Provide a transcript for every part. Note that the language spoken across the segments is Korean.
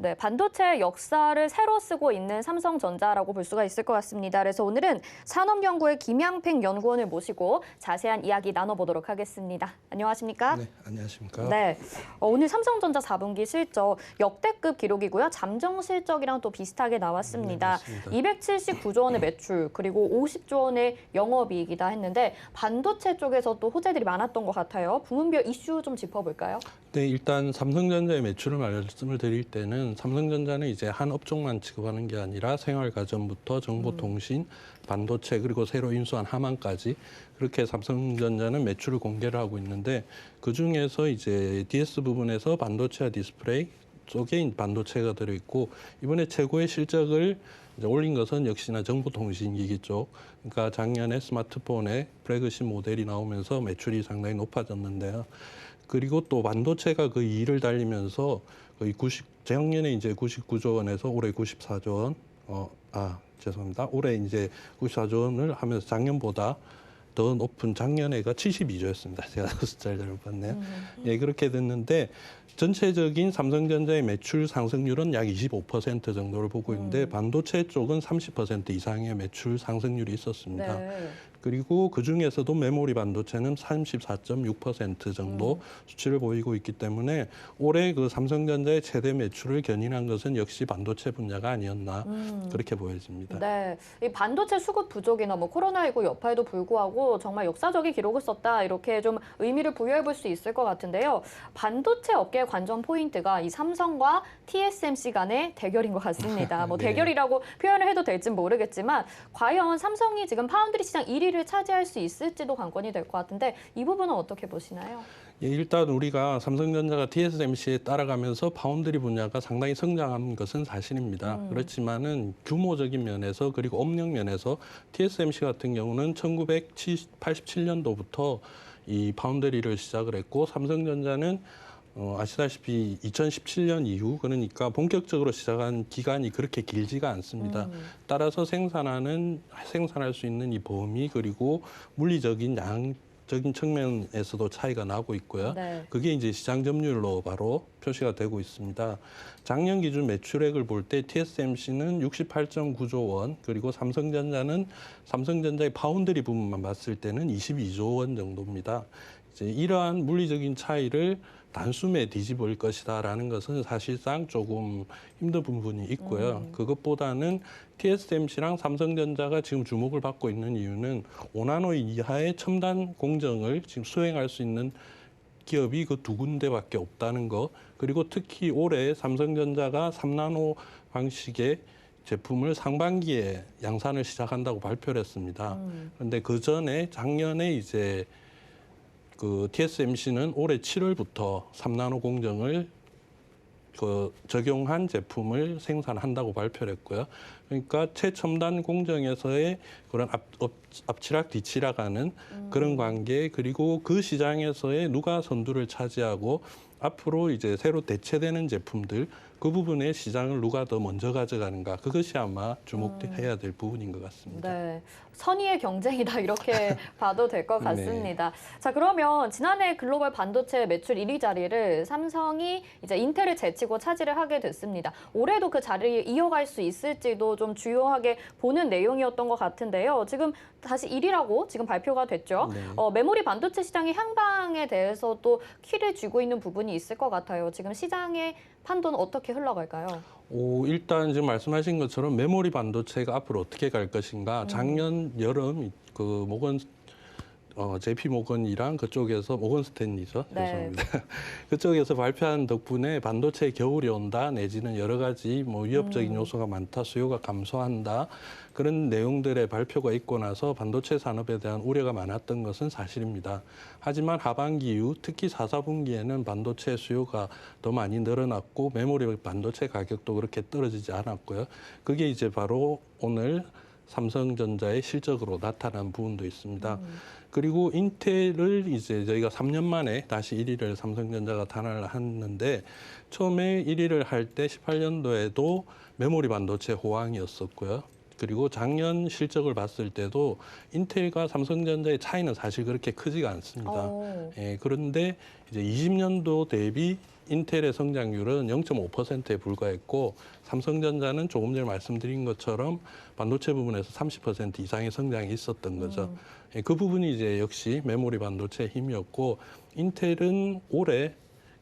네, 반도체 역사를 새로 쓰고 있는 삼성전자라고 볼 수가 있을 것 같습니다. 그래서 오늘은 산업연구의 김양팽 연구원을 모시고 자세한 이야기 나눠보도록 하겠습니다. 안녕하십니까? 네, 안녕하십니까? 네, 오늘 삼성전자 4분기 실적 역대급 기록이고요. 잠정 실적이랑 또 비슷하게 나왔습니다. 네, 맞습니다. 279조 원의 매출 그리고 50조 원의 영업이익이다 했는데 반도체 쪽에서 또 호재들이 많았던 것 같아요. 부문별 이슈 좀 짚어볼까요? 네, 일단 삼성전자의 매출을 말씀을 드릴 때는 삼성전자는 이제 한 업종만 취급하는 게 아니라 생활가전부터 정보통신, 반도체 그리고 새로 인수한 하만까지 그렇게 삼성전자는 매출을 공개를 하고 있는데 그 중에서 이제 DS 부분에서 반도체와 디스플레이 쪽에 반도체가 들어있고 이번에 최고의 실적을 이제 올린 것은 역시나 정보통신기기 쪽. 그러니까 작년에 스마트폰의 플래그십 모델이 나오면서 매출이 상당히 높아졌는데요. 그리고 또 반도체가 그 2를 달리면서 거의 작년에 이제 99조 원에서 올해 94조 원, 죄송합니다. 올해 이제 94조 원을 하면서 작년보다 더 높은 작년에가 72조였습니다. 제가 숫자를 잘못 봤네요. 예, 그렇게 됐는데 전체적인 삼성전자의 매출 상승률은 약 25% 정도를 보고 있는데 반도체 쪽은 30% 이상의 매출 상승률이 있었습니다. 네. 그리고 그중에서도 메모리 반도체는 34.6% 정도 수치를 보이고 있기 때문에 올해 그 삼성전자의 최대 매출을 견인한 것은 역시 반도체 분야가 아니었나 그렇게 보여집니다. 네, 이 반도체 수급 부족이나 뭐 코로나19 여파에도 불구하고 정말 역사적인 기록을 썼다 이렇게 좀 의미를 부여해 볼 수 있을 것 같은데요. 반도체 업계의 관전 포인트가 이 삼성과 TSMC 간의 대결인 것 같습니다. 뭐 네. 대결이라고 표현을 해도 될진 모르겠지만 과연 삼성이 지금 파운드리 시장 1위를 차지할 수 있을지도 관건이 될 것 같은데 이 부분은 어떻게 보시나요? 예, 일단 우리가 삼성전자가 TSMC에 따라가면서 파운드리 분야가 상당히 성장한 것은 사실입니다. 그렇지만은 규모적인 면에서 그리고 업력 면에서 TSMC 같은 경우는 1987년도부터 이 파운드리를 시작을 했고 삼성전자는 아시다시피 2017년 이후 그러니까 본격적으로 시작한 기간이 그렇게 길지가 않습니다. 따라서 생산할 수 있는 이 범위 그리고 물리적인 양적인 측면에서도 차이가 나고 있고요. 네. 그게 이제 시장 점유율로 바로 표시가 되고 있습니다. 작년 기준 매출액을 볼 때 TSMC는 68.9조 원, 그리고 삼성전자의 파운드리 부분만 봤을 때는 22조 원 정도입니다. 이제 이러한 물리적인 차이를 단숨에 뒤집을 것이다라는 것은 사실상 조금 힘든 부분이 있고요. 그것보다는 TSMC랑 삼성전자가 지금 주목을 받고 있는 이유는 5나노 이하의 첨단 공정을 지금 수행할 수 있는 기업이 그 두 군데밖에 없다는 거. 그리고 특히 올해 삼성전자가 3나노 방식의 제품을 상반기에 양산을 시작한다고 발표를 했습니다. 그런데 그 전에 작년에 이제 그 TSMC는 올해 7월부터 3나노 공정을 적용한 제품을 생산한다고 발표를 했고요. 그러니까 최첨단 공정에서의 그런 앞치락 뒤치락하는 그런 관계 그리고 그 시장에서의 누가 선두를 차지하고 앞으로 이제 새로 대체되는 제품들 그 부분의 시장을 누가 더 먼저 가져가는가 그것이 아마 주목해야 될 부분인 것 같습니다. 네, 선의의 경쟁이다 이렇게 봐도 될 것 네. 같습니다. 자, 그러면 지난해 글로벌 반도체 매출 1위 자리를 삼성이 이제 인텔을 제치고 차지를 하게 됐습니다. 올해도 그 자리를 이어갈 수 있을지도 좀 주요하게 보는 내용이었던 것 같은데요. 지금 다시 1위라고 지금 발표가 됐죠. 네. 메모리 반도체 시장의 향방에 대해서 또 키를 쥐고 있는 부분이 있을 것 같아요. 지금 시장의 판도는 어떻게 흘러갈까요? 일단 지금 말씀하신 것처럼 메모리 반도체가 앞으로 어떻게 갈 것인가. 작년 여름 그 JP 모건이랑 그쪽에서 모건 스탠리죠. 네. 죄송합니다. 그쪽에서 발표한 덕분에 반도체 겨울이 온다 내지는 여러 가지 뭐 위협적인 요소가 많다, 수요가 감소한다 그런 내용들의 발표가 있고 나서 반도체 산업에 대한 우려가 많았던 것은 사실입니다. 하지만 하반기 이후 특히 4, 4분기에는 반도체 수요가 더 많이 늘어났고 메모리 반도체 가격도 그렇게 떨어지지 않았고요. 그게 이제 바로 오늘 삼성전자의 실적으로 나타난 부분도 있습니다. 그리고 인텔을 이제 저희가 3년 만에 다시 1위를 삼성전자가 단언을 했는데 처음에 1위를 할 때 18년도에도 메모리 반도체 호황이었었고요. 그리고 작년 실적을 봤을 때도 인텔과 삼성전자의 차이는 사실 그렇게 크지가 않습니다. 예, 그런데 이제 20년도 대비 인텔의 성장률은 0.5%에 불과했고 삼성전자는 조금 전에 말씀드린 것처럼 반도체 부분에서 30% 이상의 성장이 있었던 거죠. 예, 그 부분이 이제 역시 메모리 반도체의 힘이었고 인텔은 올해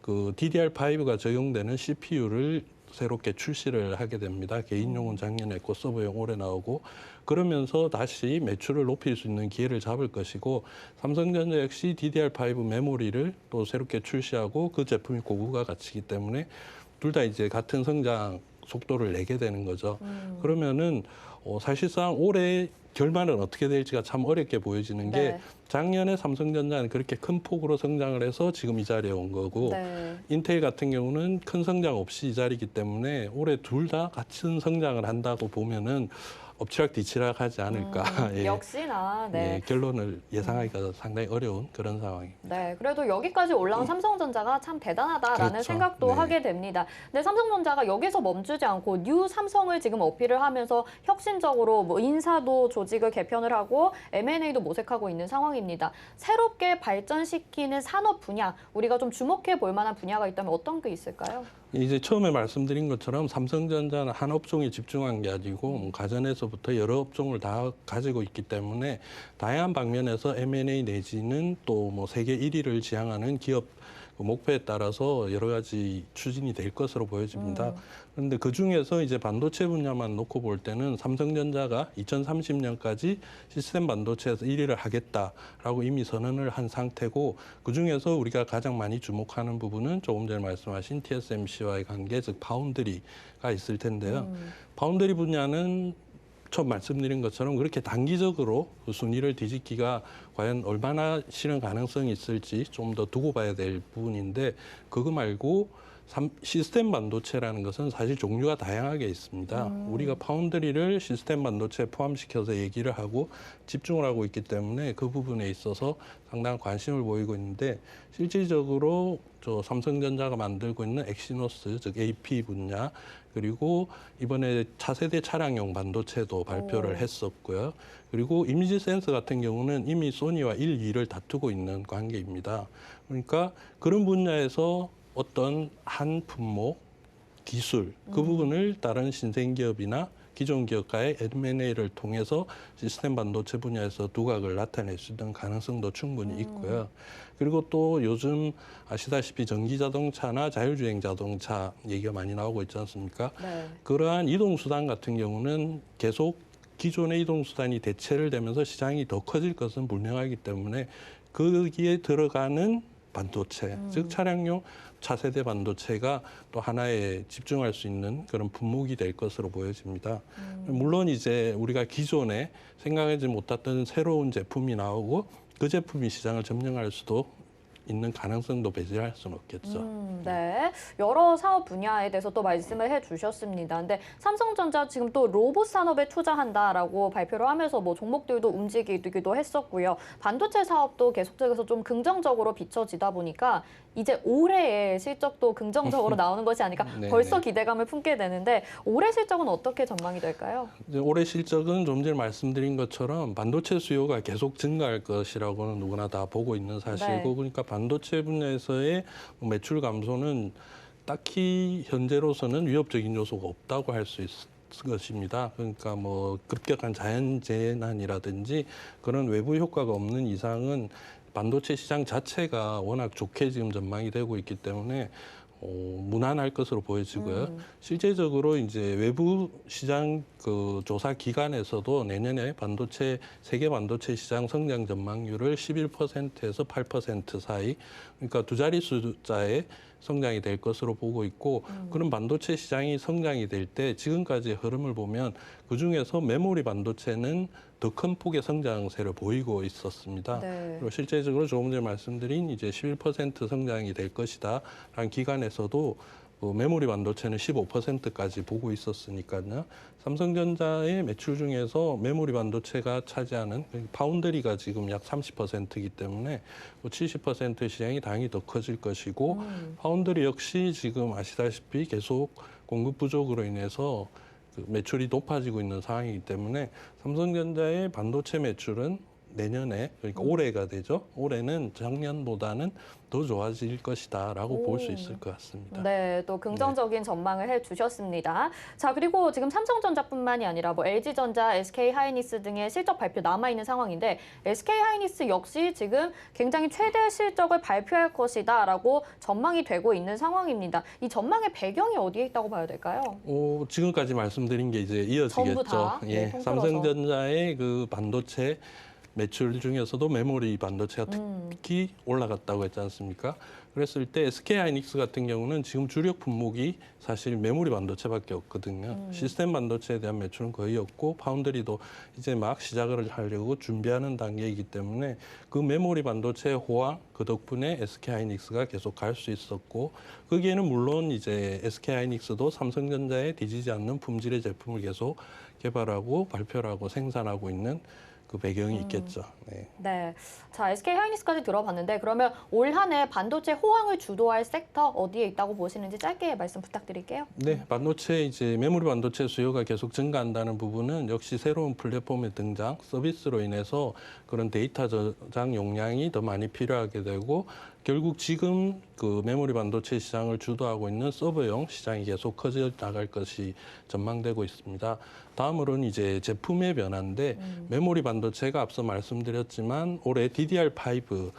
그 DDR5가 적용되는 CPU를 새롭게 출시를 하게 됩니다. 개인용은 작년에 했고 서버용 올해 나오고 그러면서 다시 매출을 높일 수 있는 기회를 잡을 것이고 삼성전자 역시 DDR5 메모리를 또 새롭게 출시하고 그 제품이 고부가 가치이기 때문에 둘 다 이제 같은 성장 속도를 내게 되는 거죠. 그러면은 사실상 올해 결말은 어떻게 될지가 참 어렵게 보여지는 게 네. 작년에 삼성전자는 그렇게 큰 폭으로 성장을 해서 지금 이 자리에 온 거고 네. 인텔 같은 경우는 큰 성장 없이 이 자리이기 때문에 올해 둘 다 같은 성장을 한다고 보면은 엎치락뒤치락 하지 않을까. 예. 역시나 네. 예, 결론을 예상하기가 상당히 어려운 그런 상황입니다. 네, 그래도 여기까지 올라온 삼성전자가 참 대단하다라는 그렇죠. 생각도 네. 하게 됩니다. 근데 삼성전자가 여기서 멈추지 않고 뉴 삼성을 지금 어필을 하면서 혁신적으로 뭐 인사도 조직을 개편을 하고 M&A도 모색하고 있는 상황입니다. 새롭게 발전시키는 산업 분야, 우리가 좀 주목해 볼 만한 분야가 있다면 어떤 게 있을까요? 이제 처음에 말씀드린 것처럼 삼성전자는 한 업종에 집중한 게 아니고 뭐 가전에서부터 여러 업종을 다 가지고 있기 때문에 다양한 방면에서 M&A 내지는 또 뭐 세계 1위를 지향하는 기업 목표에 따라서 여러 가지 추진이 될 것으로 보여집니다. 그런데 그 중에서 이제 반도체 분야만 놓고 볼 때는 삼성전자가 2030년까지 시스템 반도체에서 1위를 하겠다라고 이미 선언을 한 상태고 그 중에서 우리가 가장 많이 주목하는 부분은 조금 전에 말씀하신 TSMC와의 관계, 즉 파운드리가 있을 텐데요. 파운드리 분야는 처음 말씀드린 것처럼 그렇게 단기적으로 그 순위를 뒤집기가 과연 얼마나 실현 가능성이 있을지 좀 더 두고 봐야 될 부분인데 그거 말고 시스템 반도체라는 것은 사실 종류가 다양하게 있습니다. 우리가 파운드리를 시스템 반도체에 포함시켜서 얘기를 하고 집중을 하고 있기 때문에 그 부분에 있어서 상당한 관심을 보이고 있는데 실질적으로 저 삼성전자가 만들고 있는 엑시노스 즉 AP 분야 그리고 이번에 차세대 차량용 반도체도 발표를 했었고요. 그리고 이미지 센서 같은 경우는 이미 소니와 1, 2를 다투고 있는 관계입니다. 그러니까 그런 분야에서 어떤 한 품목, 기술 그 부분을 다른 신생기업이나 기존 기업과의 M&A를 통해서 시스템 반도체 분야에서 두각을 나타낼 수 있는 가능성도 충분히 있고요. 그리고 또 요즘 아시다시피 전기 자동차나 자율주행 자동차 얘기가 많이 나오고 있지 않습니까? 네. 그러한 이동수단 같은 경우는 계속 기존의 이동수단이 대체를 되면서 시장이 더 커질 것은 분명하기 때문에 거기에 들어가는 반도체, 즉 차량용 차세대 반도체가 또 하나에 집중할 수 있는 그런 품목이 될 것으로 보여집니다. 물론 이제 우리가 기존에 생각하지 못했던 새로운 제품이 나오고 그 제품이 시장을 점령할 수도 있는 가능성도 배제할 수는 없겠죠. 네, 여러 사업 분야에 대해서 또 말씀을 해주셨습니다. 근데 삼성전자 지금 또 로봇 산업에 투자한다라고 발표를 하면서 뭐 종목들도 움직이기도 했었고요. 반도체 사업도 계속적으로 좀 긍정적으로 비춰지다 보니까 이제 올해의 실적도 긍정적으로 나오는 것이 아닐까 네네. 벌써 기대감을 품게 되는데 올해 실적은 어떻게 전망이 될까요? 이제 올해 실적은 좀 전에 말씀드린 것처럼 반도체 수요가 계속 증가할 것이라고는 누구나 다 보고 있는 사실이고 네. 그러니까 반도체 분야에서의 매출 감소는 딱히 현재로서는 위협적인 요소가 없다고 할 수 있을 것입니다. 그러니까 뭐 급격한 자연재난이라든지 그런 외부 효과가 없는 이상은 반도체 시장 자체가 워낙 좋게 지금 전망이 되고 있기 때문에 무난할 것으로 보여지고요. 실제적으로 이제 외부 시장 그 조사 기관에서도 내년에 세계 반도체 시장 성장 전망률을 11%에서 8% 사이, 그러니까 두 자리 숫자의 성장이 될 것으로 보고 있고 그런 반도체 시장이 성장이 될 때 지금까지의 흐름을 보면 그중에서 메모리 반도체는 더 큰 폭의 성장세를 보이고 있었습니다. 네. 그리고 실제적으로 조금 전에 말씀드린 이제 11% 성장이 될 것이다라는 기관에서도 메모리 반도체는 15%까지 보고 있었으니까요. 삼성전자의 매출 중에서 메모리 반도체가 차지하는 파운드리가 지금 약 30%이기 때문에 70%의 시장이 당연히 더 커질 것이고 파운드리 역시 지금 아시다시피 계속 공급 부족으로 인해서 매출이 높아지고 있는 상황이기 때문에 삼성전자의 반도체 매출은 내년에 그러니까 올해가 되죠. 올해는 작년보다는 더 좋아질 것이다라고 볼 수 있을 것 같습니다. 네, 또 긍정적인 전망을 해주셨습니다. 자, 그리고 지금 삼성전자뿐만이 아니라 뭐 LG전자, SK하이닉스 등의 실적 발표 남아있는 상황인데 SK하이닉스 역시 지금 굉장히 최대 실적을 발표할 것이다라고 전망이 되고 있는 상황입니다. 이 전망의 배경이 어디에 있다고 봐야 될까요? 지금까지 말씀드린 게 이제 전부 이어지겠죠. 다? 예, 네, 통틀어서. 삼성전자의 그 반도체 매출 중에서도 메모리 반도체가 특히 올라갔다고 했지 않습니까? 그랬을 때 SK하이닉스 같은 경우는 지금 주력 품목이 사실 메모리 반도체밖에 없거든요. 시스템 반도체에 대한 매출은 거의 없고 파운드리도 이제 막 시작을 하려고 준비하는 단계이기 때문에 그 메모리 반도체 호황 그 덕분에 SK하이닉스가 계속 갈 수 있었고 거기에는 물론 이제 SK하이닉스도 삼성전자에 뒤지지 않는 품질의 제품을 계속 개발하고 발표를 하고 생산하고 있는 그 배경이 있겠죠. 네. 네. 자, SK하이닉스까지 들어봤는데 그러면 올 한 해 반도체 호황을 주도할 섹터 어디에 있다고 보시는지 짧게 말씀 부탁드릴게요. 네, 반도체 이제 메모리 반도체 수요가 계속 증가한다는 부분은 역시 새로운 플랫폼의 등장, 서비스로 인해서 그런 데이터 저장 용량이 더 많이 필요하게 되고 결국 지금 그 메모리 반도체 시장을 주도하고 있는 서버용 시장이 계속 커져 나갈 것이 전망되고 있습니다. 다음으로는 이제 제품의 변화인데 메모리 반도체가 앞서 말씀드렸지만 올해 DDR5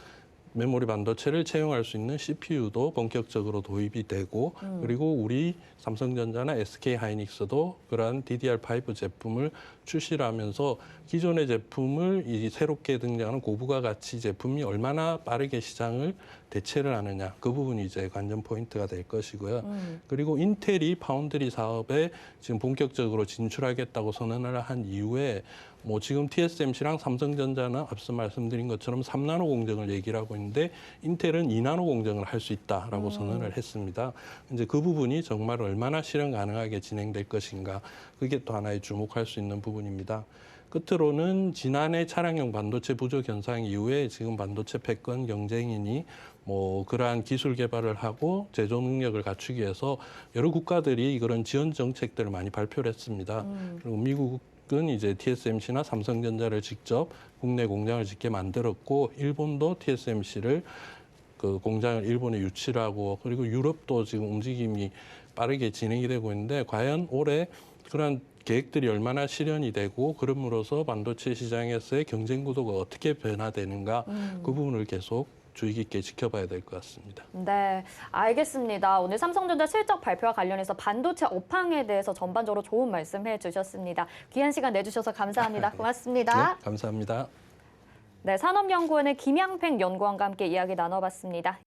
메모리 반도체를 채용할 수 있는 CPU도 본격적으로 도입이 되고 그리고 우리 삼성전자나 SK하이닉스도 그러한 DDR5 제품을 출시를 하면서 기존의 제품을 이 새롭게 등장하는 고부가 가치 제품이 얼마나 빠르게 시장을 대체를 하느냐 그 부분이 이제 관전 포인트가 될 것이고요. 그리고 인텔이 파운드리 사업에 지금 본격적으로 진출하겠다고 선언을 한 이후에 뭐 지금 TSMC랑 삼성전자는 앞서 말씀드린 것처럼 3나노 공정을 얘기를 하고 있는데 인텔은 2나노 공정을 할 수 있다라고 선언을 했습니다. 이제 그 부분이 정말 얼마나 실현 가능하게 진행될 것인가 그게 또 하나의 주목할 수 있는 부분입니다. 끝으로는 지난해 차량용 반도체 부족 현상 이후에 지금 반도체 패권 경쟁인이 뭐 그러한 기술 개발을 하고 제조 능력을 갖추기 위해서 여러 국가들이 그런 지원 정책들을 많이 발표를 했습니다. 그리고 미국은 이제 TSMC나 삼성전자를 직접 국내 공장을 짓게 만들었고 일본도 TSMC를 그 공장을 일본에 유치를 하고 그리고 유럽도 지금 움직임이 빠르게 진행이 되고 있는데 과연 올해 그런 계획들이 얼마나 실현이 되고 그럼으로써 반도체 시장에서의 경쟁 구도가 어떻게 변화되는가 그 부분을 계속 주의 깊게 지켜봐야 될 것 같습니다. 네, 알겠습니다. 오늘 삼성전자 실적 발표와 관련해서 반도체 업황에 대해서 전반적으로 좋은 말씀해 주셨습니다. 귀한 시간 내주셔서 감사합니다. 고맙습니다. 네, 감사합니다. 네, 산업연구원의 김양팽 연구원과 함께 이야기 나눠봤습니다.